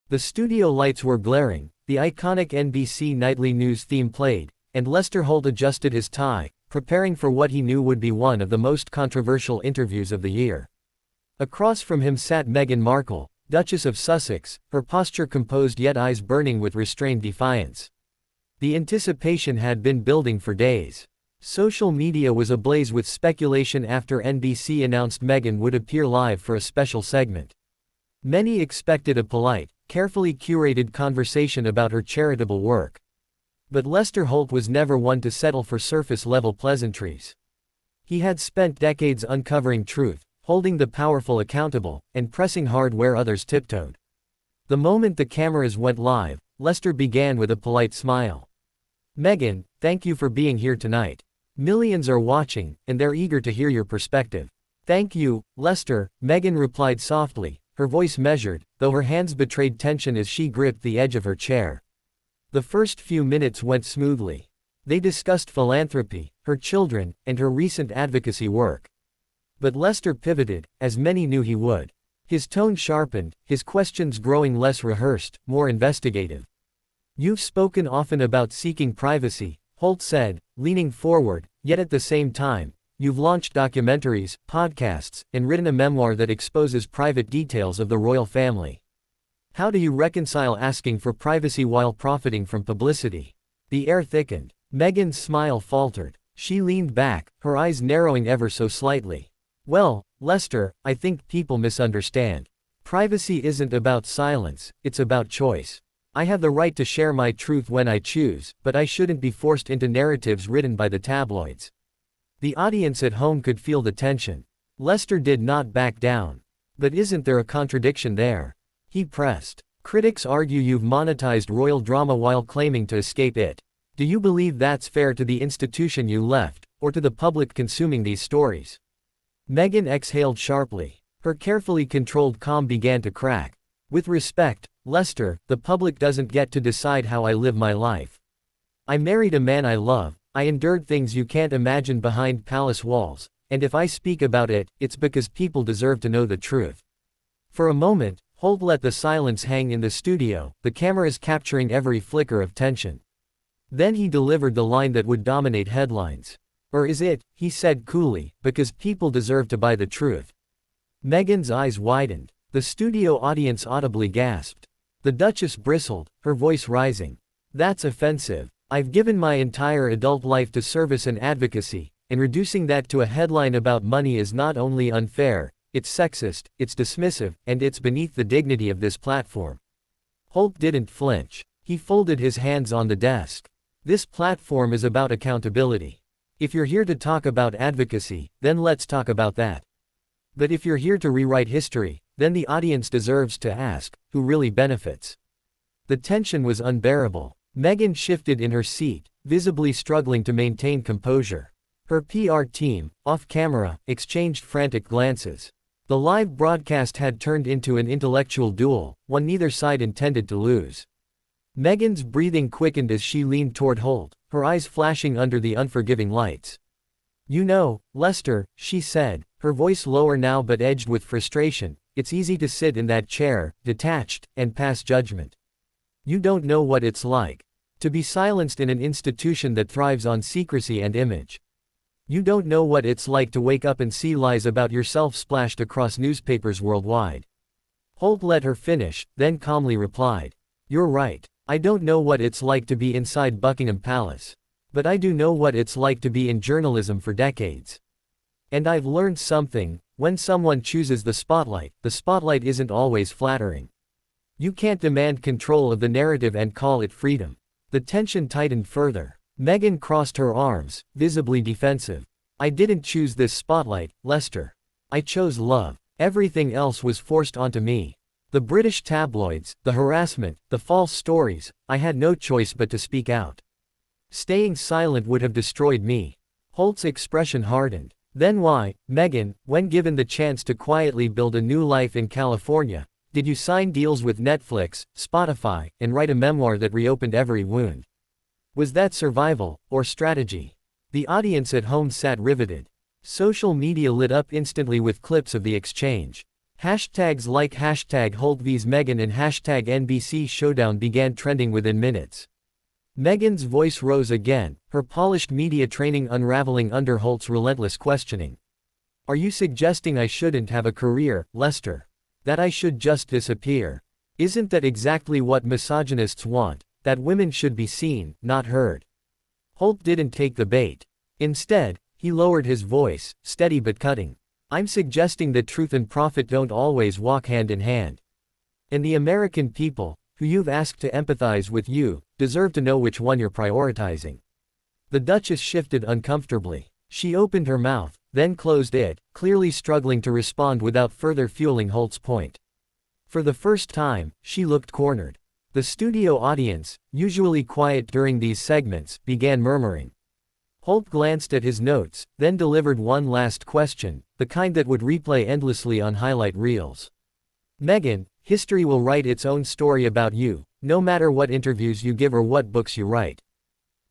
The studio lights were glaring, the iconic NBC Nightly news theme played, and Lester Holt adjusted his tie, preparing for what he knew would be one of the most controversial interviews of the year. Across from him sat Meghan Markle, Duchess of Sussex, her posture composed yet eyes burning with restrained defiance. The anticipation had been building for days. Social media was ablaze with speculation after NBC announced Meghan would appear live for a special segment. Many expected a polite, carefully curated conversation about her charitable work. But Lester Holt was never one to settle for surface-level pleasantries. He had spent decades uncovering truth, holding the powerful accountable, and pressing hard where others tiptoed. The moment the cameras went live, Lester began with a polite smile. "Meghan, thank you for being here tonight. Millions are watching, and they're eager to hear your perspective." "Thank you, Lester," Meghan replied softly, her voice measured, though her hands betrayed tension as she gripped the edge of her chair. The first few minutes went smoothly. They discussed philanthropy, her children, and her recent advocacy work. But Lester pivoted, as many knew he would. His tone sharpened, his questions growing less rehearsed, more investigative. "You've spoken often about seeking privacy," Holt said, leaning forward, "yet at the same time, you've launched documentaries, podcasts, and written a memoir that exposes private details of the royal family. How do you reconcile asking for privacy while profiting from publicity?" The air thickened. Meghan's smile faltered. She leaned back, her eyes narrowing ever so slightly. "Well, Lester, I think people misunderstand. Privacy isn't about silence, it's about choice. I have the right to share my truth when I choose, but I shouldn't be forced into narratives written by the tabloids." The audience at home could feel the tension. Lester did not back down. "But isn't there a contradiction there?" he pressed. "Critics argue you've monetized royal drama while claiming to escape it. Do you believe that's fair to the institution you left, or to the public consuming these stories?" Meghan exhaled sharply. Her carefully controlled calm began to crack. "With respect, Lester, the public doesn't get to decide how I live my life. I married a man I love, I endured things you can't imagine behind palace walls, and if I speak about it, it's because people deserve to know the truth." For a moment, Holt let the silence hang in the studio, the cameras capturing every flicker of tension. Then he delivered the line that would dominate headlines. "Or is it," he said coolly, "because people deserve to buy the truth?" Meghan's eyes widened. The studio audience audibly gasped. The Duchess bristled, her voice rising. "That's offensive. I've given my entire adult life to service and advocacy, and reducing that to a headline about money is not only unfair, it's sexist, it's dismissive, and it's beneath the dignity of this platform." Holt didn't flinch. He folded his hands on the desk. "This platform is about accountability. If you're here to talk about advocacy, then let's talk about that. But if you're here to rewrite history, then the audience deserves to ask, who really benefits?" The tension was unbearable. Meghan shifted in her seat, visibly struggling to maintain composure. Her PR team, off camera, exchanged frantic glances. The live broadcast had turned into an intellectual duel, one neither side intended to lose. Meghan's breathing quickened as she leaned toward Holt, her eyes flashing under the unforgiving lights. "You know, Lester," she said, her voice lower now but edged with frustration, "it's easy to sit in that chair, detached, and pass judgment. You don't know what it's like to be silenced in an institution that thrives on secrecy and image. You don't know what it's like to wake up and see lies about yourself splashed across newspapers worldwide." Holt let her finish, then calmly replied, "You're right. I don't know what it's like to be inside Buckingham Palace. But I do know what it's like to be in journalism for decades. And I've learned something: when someone chooses the spotlight isn't always flattering. You can't demand control of the narrative and call it freedom." The tension tightened further. Meghan crossed her arms, visibly defensive. "I didn't choose this spotlight, Lester. I chose love. Everything else was forced onto me. The British tabloids, the harassment, the false stories, I had no choice but to speak out. Staying silent would have destroyed me." Holt's expression hardened. "Then why, Meghan, when given the chance to quietly build a new life in California, did you sign deals with Netflix, Spotify, and write a memoir that reopened every wound? Was that survival, or strategy?" The audience at home sat riveted. Social media lit up instantly with clips of the exchange. Hashtags like hashtag Holt vs Meghan and hashtag NBC Showdown began trending within minutes. Meghan's voice rose again, her polished media training unraveling under Holt's relentless questioning. Are you suggesting I shouldn't have a career, Lester? That I should just disappear? Isn't that exactly what misogynists want, that women should be seen, not heard? Holt didn't take the bait. Instead, he lowered his voice, steady but cutting. I'm suggesting that truth and profit don't always walk hand in hand. And the American people, who you've asked to empathize with you, deserve to know which one you're prioritizing. The Duchess shifted uncomfortably. She opened her mouth, then closed it, clearly struggling to respond without further fueling Holt's point. For the first time, she looked cornered. The studio audience, usually quiet during these segments, began murmuring. Holt glanced at his notes, then delivered one last question, the kind that would replay endlessly on highlight reels. Meghan, history will write its own story about you, no matter what interviews you give or what books you write.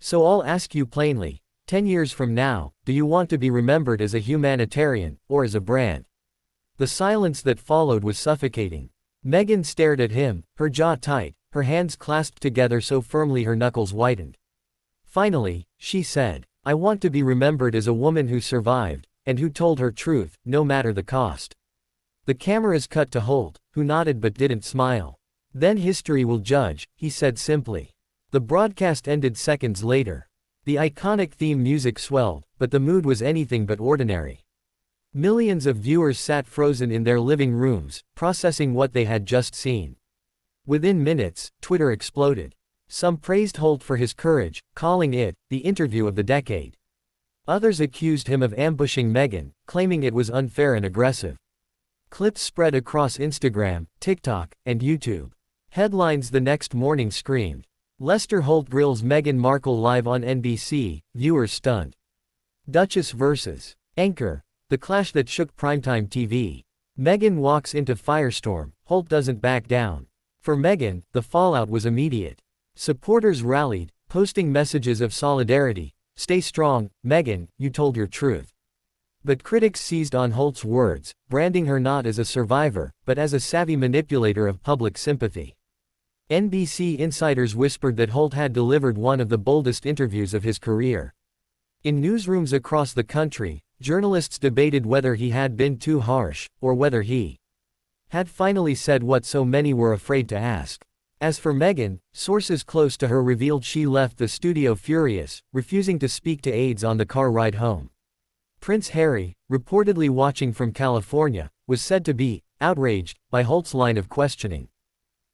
So I'll ask you plainly, 10 years from now, do you want to be remembered as a humanitarian, or as a brand? The silence that followed was suffocating. Meghan stared at him, her jaw tight, her hands clasped together so firmly her knuckles whitened. Finally, she said, I want to be remembered as a woman who survived, and who told her truth, no matter the cost. The cameras cut to Holt, who nodded but didn't smile. Then history will judge, he said simply. The broadcast ended seconds later. The iconic theme music swelled, but the mood was anything but ordinary. Millions of viewers sat frozen in their living rooms, processing what they had just seen. Within minutes, Twitter exploded. Some praised Holt for his courage, calling it the interview of the decade. Others accused him of ambushing Meghan, claiming it was unfair and aggressive. Clips spread across Instagram, TikTok, and YouTube. Headlines the next morning screamed, Lester Holt grills Meghan Markle live on NBC, viewers stunned. Duchess vs. Anchor, the clash that shook primetime TV. Meghan walks into firestorm, Holt doesn't back down. For Meghan, the fallout was immediate. Supporters rallied, posting messages of solidarity. Stay strong, Meghan, you told your truth. But critics seized on Holt's words, branding her not as a survivor, but as a savvy manipulator of public sympathy. NBC insiders whispered that Holt had delivered one of the boldest interviews of his career. In newsrooms across the country, journalists debated whether he had been too harsh, or whether he had finally said what so many were afraid to ask. As for Meghan, sources close to her revealed she left the studio furious, refusing to speak to aides on the car ride home. Prince Harry, reportedly watching from California, was said to be outraged by Holt's line of questioning.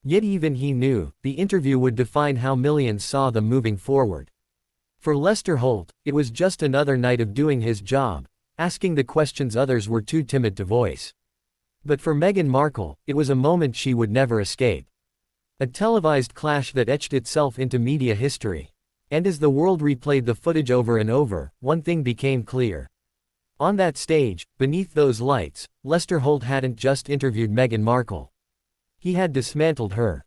Yet even he knew, the interview would define how millions saw them moving forward. For Lester Holt, it was just another night of doing his job, asking the questions others were too timid to voice. But for Meghan Markle, it was a moment she would never escape. A televised clash that etched itself into media history. And as the world replayed the footage over and over, one thing became clear. On that stage, beneath those lights, Lester Holt hadn't just interviewed Meghan Markle. He had dismantled her.